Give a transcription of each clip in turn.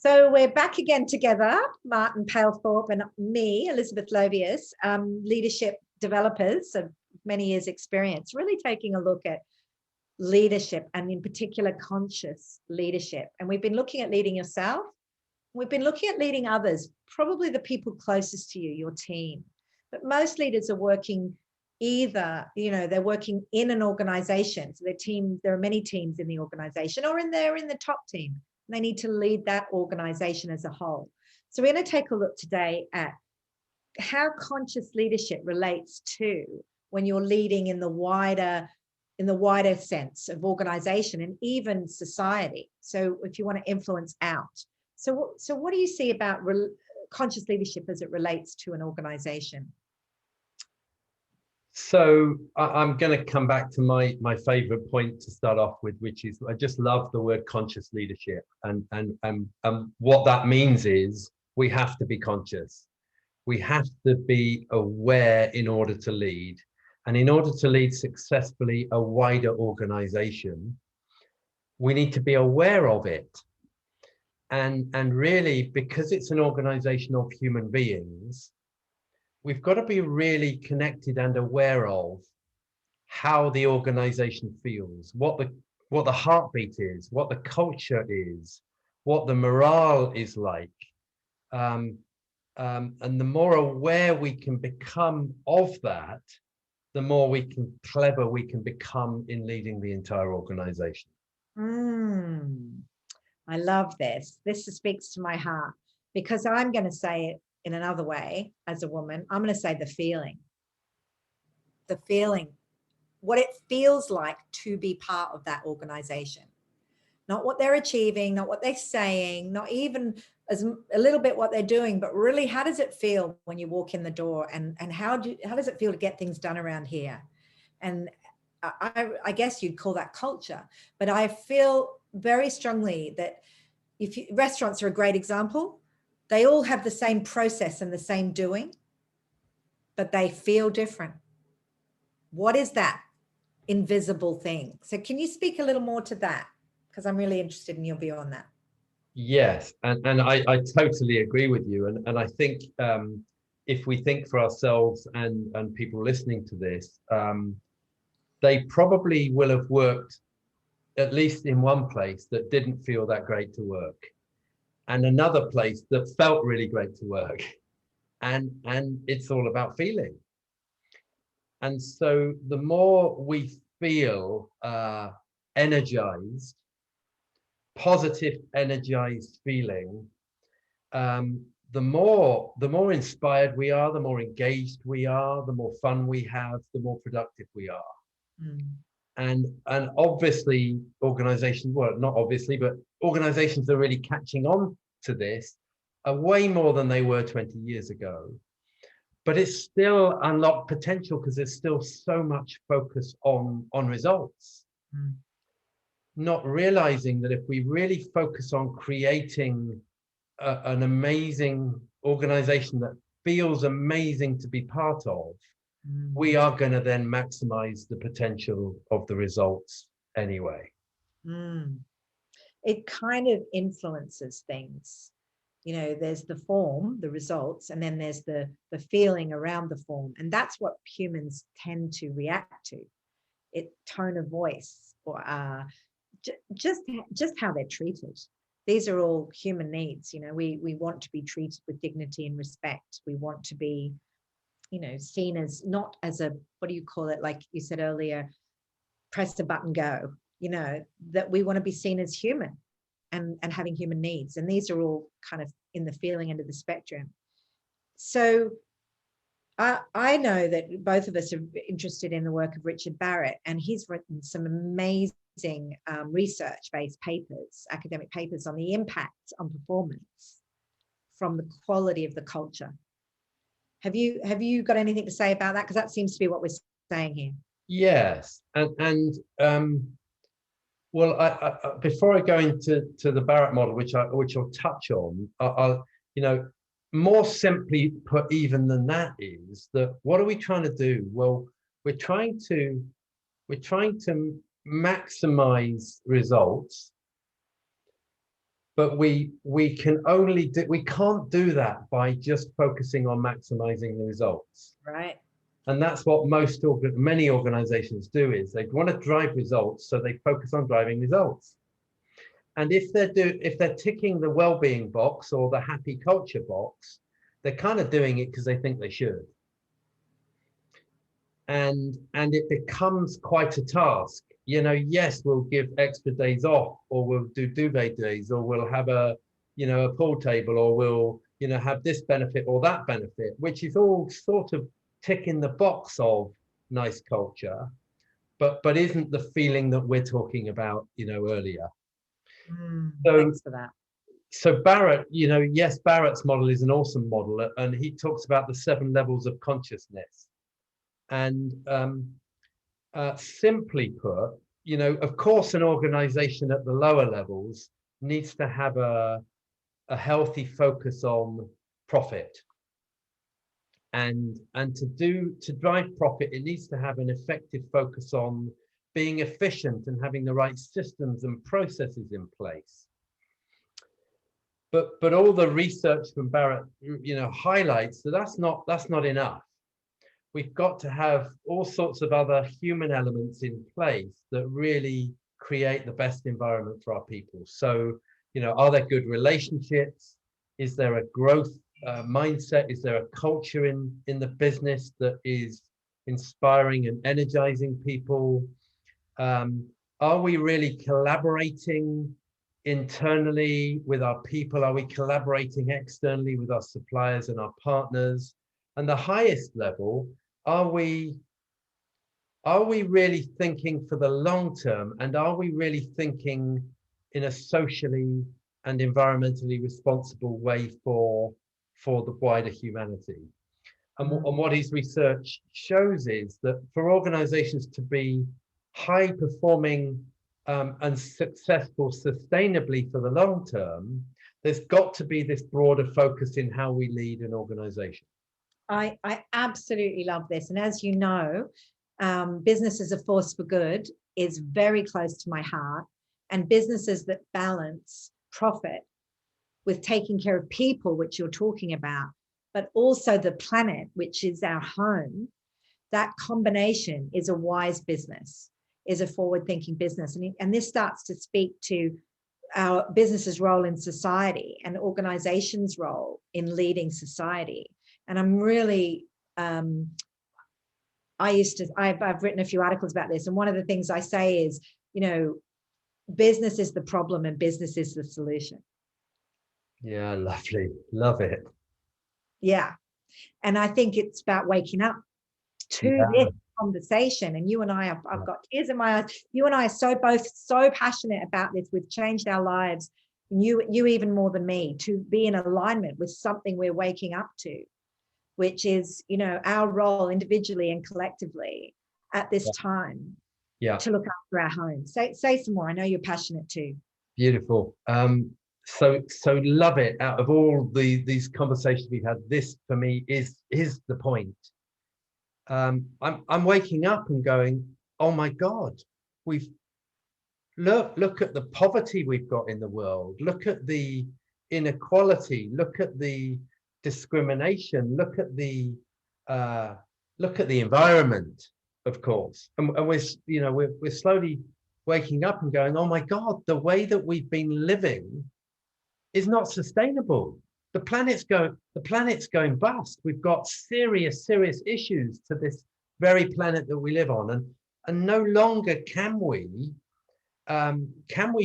So we're back again together, Martin Palethorpe and me, Elizabeth Lovius, leadership developers of many years experience, really taking a look at leadership and in particular conscious leadership. And we've been looking at leading yourself. We've been looking at leading others, probably the people closest to you, your team. But most leaders are working either, they're working in an organization. So there are many teams in the organization, or they're in the top team. They need to lead that organization as a whole. So we're going to take a look today at how conscious leadership relates to when you're leading in the wider sense of organization and even society. So if you want to influence out. So what do you see about conscious leadership as it relates to an organization? So I'm going to come back to my favorite point to start off with, which is I just love the word conscious leadership. And what that means is we have to be conscious. We have to be aware in order to lead. And in order to lead successfully a wider organization, we need to be aware of it. And really, because it's an organization of human beings, we've got to be really connected and aware of how the organization feels, what the heartbeat is, what the culture is, what the morale is like. And the more aware we can become of that, the more clever we can become in leading the entire organization. I love this. This speaks to my heart, because I'm going to say it in another way. As a woman, I'm going to say the feeling, what it feels like to be part of that organization, not what they're achieving, not what they're saying, not even as a little bit what they're doing, but really, how does it feel when you walk in the door, and how does it feel to get things done around here? And I guess you'd call that culture, but I feel very strongly that restaurants are a great example. They all have the same process and the same doing, but they feel different. What is that invisible thing? So can you speak a little more to that? Because I'm really interested in your view on that. Yes, and I totally agree with you. And I think if we think for ourselves and people listening to this, they probably will have worked at least in one place that didn't feel that great to work, and another place that felt really great to work. And it's all about feeling. And so the more we feel energized, positive, energized feeling, the more inspired we are, the more engaged we are, the more fun we have, the more productive we are. And obviously organizations, well, not obviously, but organizations are really catching on to this way more than they were 20 years ago. But it's still unlocked potential because there's still so much focus on results. Not realizing that if we really focus on creating an amazing organization that feels amazing to be part of, we are going to then maximize the potential of the results anyway. It kind of influences things. There's the form, the results, and then there's the feeling around the form. And that's what humans tend to react to. Tone of voice, or just how they're treated. These are all human needs. We want to be treated with dignity and respect. We want to be, seen as not as a, what do you call it? Like you said earlier, press the button, go, that we want to be seen as human and having human needs. And these are all kind of in the feeling end of the spectrum. So I know that both of us are interested in the work of Richard Barrack, and he's written some amazing research-based papers, academic papers, on the impact on performance from the quality of the culture. Have you got anything to say about that? Because that seems to be what we're saying here. Yes, and well, I before I go into the Barrack model, which I'll touch on, I'll more simply put even than that is that what are we trying to do? Well, we're trying to maximize results but we can't do that by just focusing on maximizing the results. Right. And that's what many organizations do, is they want to drive results, so they focus on driving results. And if they're ticking the well-being box or the happy culture box, they're kind of doing it because they think they should. And it becomes quite a task. You know, yes, we'll give extra days off, or we'll do duvet days, or we'll have a pool table, or we'll, have this benefit or that benefit, which is all sort of ticking the box of nice culture, but isn't the feeling that we're talking about, earlier. Thanks for that. So Barrack, yes, Barrack's model is an awesome model, and he talks about the 7 levels of consciousness. And simply put, of course, an organization at the lower levels needs to have a healthy focus on profit. And to drive profit, it needs to have an effective focus on being efficient and having the right systems and processes in place. But all the research from Barrack, highlights that that's not enough. We've got to have all sorts of other human elements in place that really create the best environment for our people. So, are there good relationships? Is there a growth mindset? Is there a culture in the business that is inspiring and energizing people? Are we really collaborating internally with our people? Are we collaborating externally with our suppliers and our partners? And the highest level, are we really thinking for the long term? And are we really thinking in a socially and environmentally responsible way for the wider humanity? And what his research shows is that for organizations to be high performing and successful sustainably for the long term, there's got to be this broader focus in how we lead an organization. I absolutely love this. And as you know, business as a force for good is very close to my heart. And businesses that balance profit with taking care of people, which you're talking about, but also the planet, which is our home, that combination is a wise business, is a forward-thinking business. And this starts to speak to our business's role in society and organizations' role in leading society. And I'm really, I've written a few articles about this. And one of the things I say is, business is the problem and business is the solution. Yeah, lovely. Love it. Yeah. And I think it's about waking up to this conversation. And you and I, I've got tears in my eyes. You and I are both so passionate about this. We've changed our lives. And you even more than me, to be in alignment with something we're waking up to, which is, our role individually and collectively at this time to look after our home. Say some more. I know you're passionate too. Beautiful. So love it. Out of all these conversations we've had, this for me is the point. I'm waking up and going, oh my God, we've look at the poverty we've got in the world. Look at the inequality. Look at the discrimination. Look at the environment, of course. And we're slowly waking up and going, oh my God, the way that we've been living is not sustainable. The planet's going bust. We've got serious issues to this very planet that we live on, and no longer can we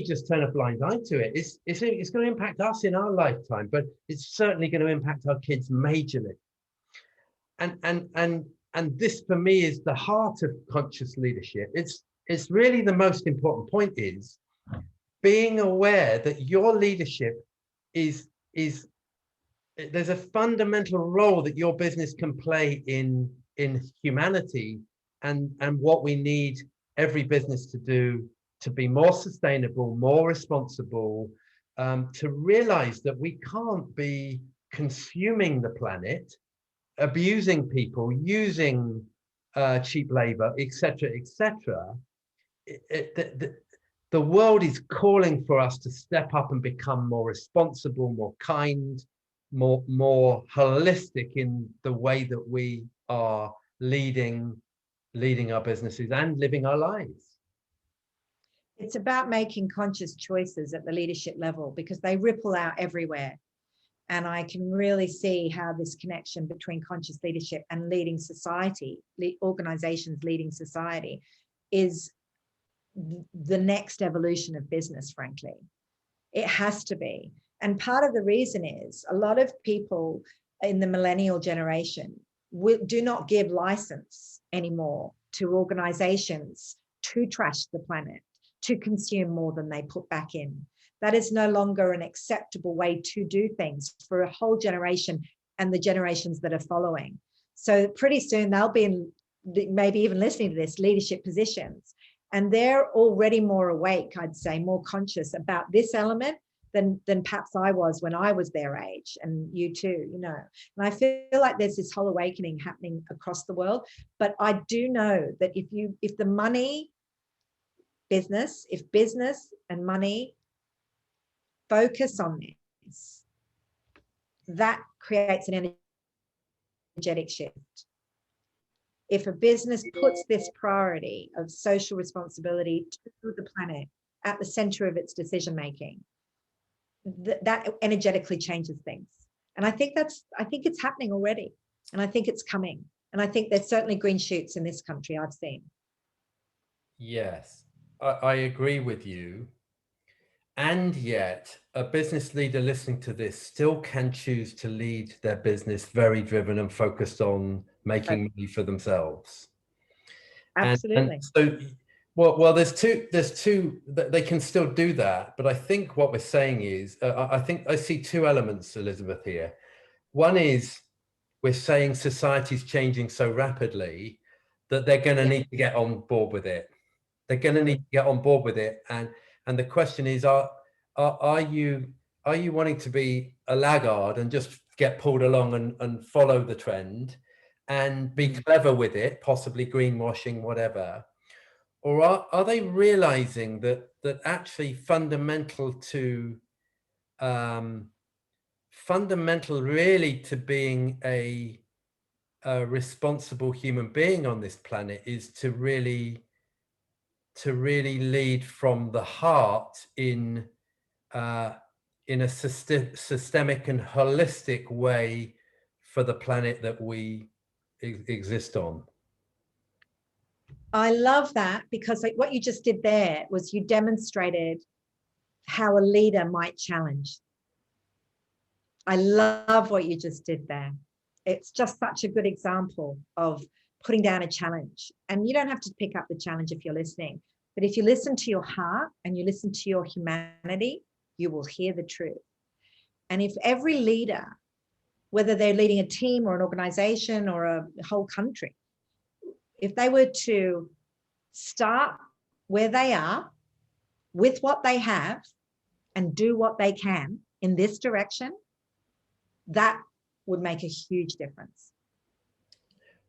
just turn a blind eye to it. It's going to impact us in our lifetime, but it's certainly going to impact our kids majorly. And this for me is the heart of conscious leadership. It's really the most important point, is being aware that your leadership is there's a fundamental role that your business can play in humanity, and what we need every business to do to be more sustainable, more responsible, to realize that we can't be consuming the planet, abusing people, using cheap labor, etc. the world is calling for us to step up and become more responsible, more kind, more holistic in the way that we are leading our businesses and living our lives. It's about making conscious choices at the leadership level, because they ripple out everywhere. And I can really see how this connection between conscious leadership and leading society, organizations leading society, is the next evolution of business, frankly. It has to be. And part of the reason is a lot of people in the millennial generation do not give license anymore to organizations to trash the planet, to consume more than they put back in. That is no longer an acceptable way to do things for a whole generation and the generations that are following. So pretty soon they'll be in, maybe even listening to this, leadership positions. And they're already more awake, I'd say, more conscious about this element than perhaps I was when I was their age, and you too, you know. And I feel like there's this whole awakening happening across the world. But I do know that if the money, if business and money focus on this, that creates an energetic shift. If a business puts this priority of social responsibility to the planet at the center of its decision making, that energetically changes things. And I think it's happening already, and I think it's coming. And I think there's certainly green shoots in this country I've seen. Yes, I agree with you. And yet, a business leader listening to this still can choose to lead their business very driven and focused on making money for themselves. Absolutely. And so, well, there's two, they can still do that. But I think what we're saying is, I think I see two elements, Elizabeth, here. One is we're saying society's changing so rapidly that they're going to need to get on board with it. They're going to need to get on board with it. And the question is, are you wanting to be a laggard and just get pulled along and follow the trend and be clever with it, possibly greenwashing, whatever? Or are they realizing that actually fundamental really to being a responsible human being on this planet is to really lead from the heart in a systemic and holistic way for the planet that we exist on? I love that, because like what you just did there was you demonstrated how a leader might challenge. I love what you just did there. It's just such a good example of putting down a challenge. And you don't have to pick up the challenge if you're listening, but if you listen to your heart and you listen to your humanity, you will hear the truth. And if every leader, whether they're leading a team or an organization or a whole country, if they were to start where they are with what they have and do what they can in this direction, that would make a huge difference.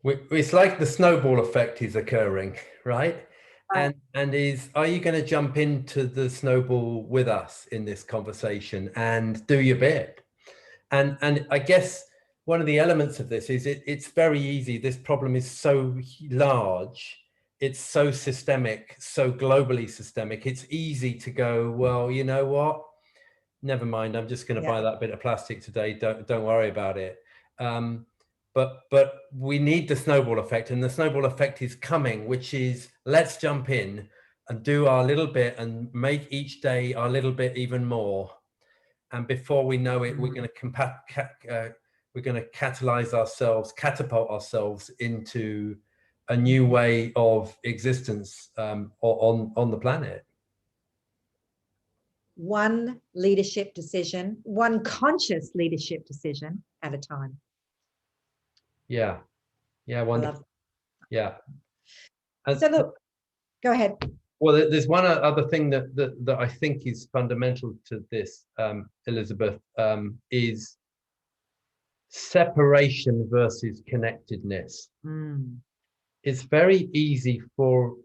It's like the snowball effect is occurring, right? And are you going to jump into the snowball with us in this conversation and do your bit? And I guess one of the elements of this is it's very easy. This problem is so large, it's so systemic, so globally systemic. It's easy to go, well, you know what? Never mind. I'm just going to buy that bit of plastic today. Don't worry about it. But we need the snowball effect, and the snowball effect is coming, which is let's jump in and do our little bit and make each day our little bit even more. And before we know it, we're going to catapult ourselves into a new way of existence on the planet. One leadership decision, one conscious leadership decision at a time. Yeah, wonderful. Yeah. So look, go ahead. Well, there's one other thing that I think is fundamental to this, Elizabeth, is separation versus connectedness. It's very easy for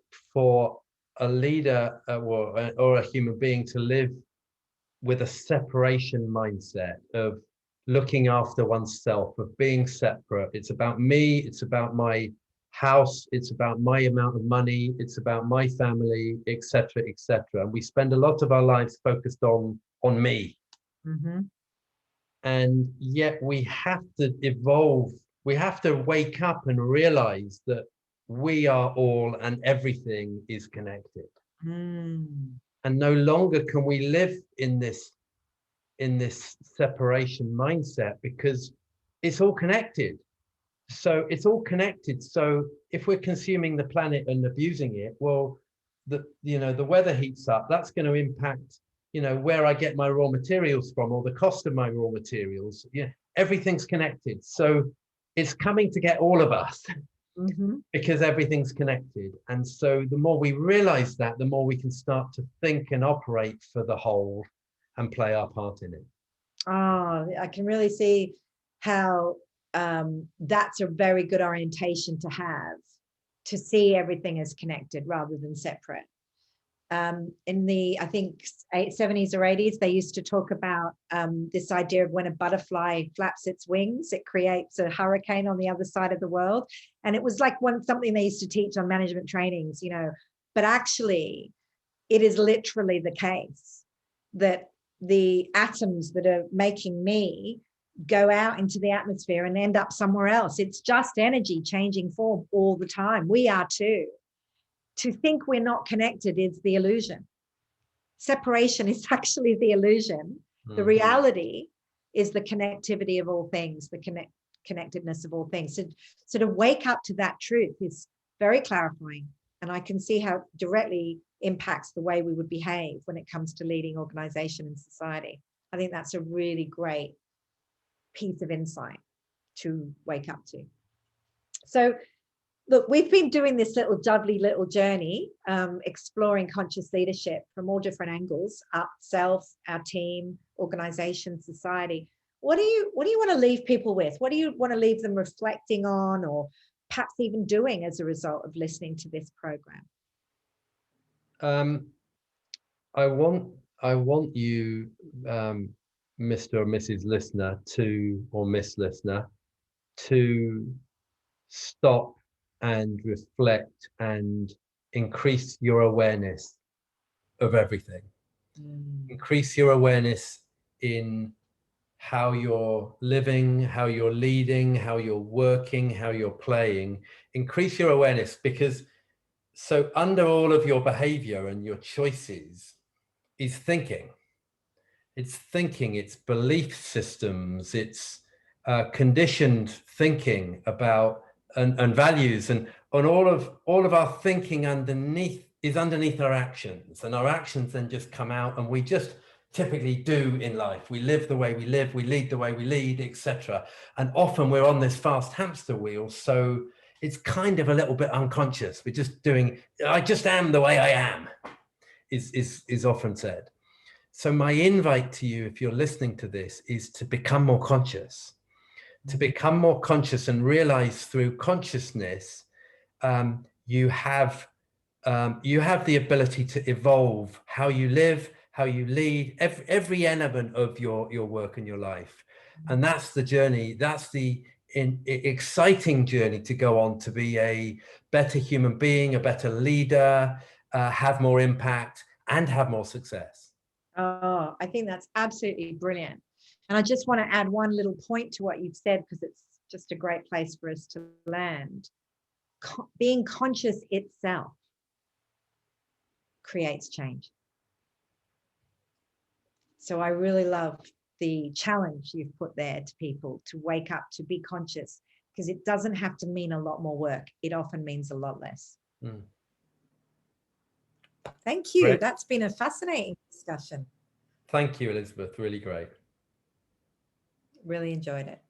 a leader or a human being to live with a separation mindset of looking after oneself, of being separate. It's about me, it's about my house, it's about my amount of money, it's about my family, etc., etc. And we spend a lot of our lives focused on me. Mm-hmm. And yet we have to evolve, we have to wake up and realize that we are all and everything is connected. Mm. And no longer can we live in this separation mindset, because it's all connected. So it's all connected. So if we're consuming the planet and abusing it, well, the weather heats up, that's going to impact, where I get my raw materials from, or the cost of my raw materials. Yeah, everything's connected. So it's coming to get all of us. Mm-hmm. Because everything's connected. And so the more we realize that, the more we can start to think and operate for the whole and play our part in it. Oh, I can really see how that's a very good orientation to have, to see everything as connected rather than separate. In the, I think, 70s or 80s, they used to talk about this idea of when a butterfly flaps its wings, it creates a hurricane on the other side of the world. And it was like something they used to teach on management trainings, but actually it is literally the case that the atoms that are making me go out into the atmosphere and end up somewhere else. It's just energy changing form all the time. We are too. To think we're not connected is the illusion. Separation is actually the illusion. Mm-hmm. The reality is the connectivity of all things, the connectedness of all things. So to wake up to that truth is very clarifying. And I can see how it directly impacts the way we would behave when it comes to leading organization and society. I think that's a really great piece of insight to wake up to. So look, we've been doing this little journey, exploring conscious leadership from all different angles: up, self, our team, organization, society. What do you want to leave people with? What do you want to leave them reflecting on, or perhaps even doing as a result of listening to this program? I want you, Mr. or Mrs. Listener, or Miss Listener, to stop and reflect and increase your awareness of everything. Increase your awareness in how you're living, how you're leading, how you're working, how you're playing. Increase your awareness, because so under all of your behavior and your choices is thinking. It's thinking, it's belief systems, it's conditioned thinking about and values, and all of our thinking underneath our actions, and our actions then just come out, and we just typically do in life. We live the way we live, we lead the way we lead, etc. And often we're on this fast hamster wheel, so it's kind of a little bit unconscious. We're just doing, I just am the way I am, is often said. So my invite to you, if you're listening to this, is to become more conscious. To become more conscious and realize through consciousness, you have the ability to evolve how you live, how you lead, every element of your work and your life. And that's the journey, that's the exciting journey to go on, to be a better human being, a better leader, have more impact, and have more success. Oh, I think that's absolutely brilliant. And I just want to add one little point to what you've said, because it's just a great place for us to land. Being conscious itself creates change. So I really love the challenge you've put there to people to wake up, to be conscious, because it doesn't have to mean a lot more work. It often means a lot less. Thank you. Great. That's been a fascinating discussion. Thank you, Elizabeth. Really great. Really enjoyed it.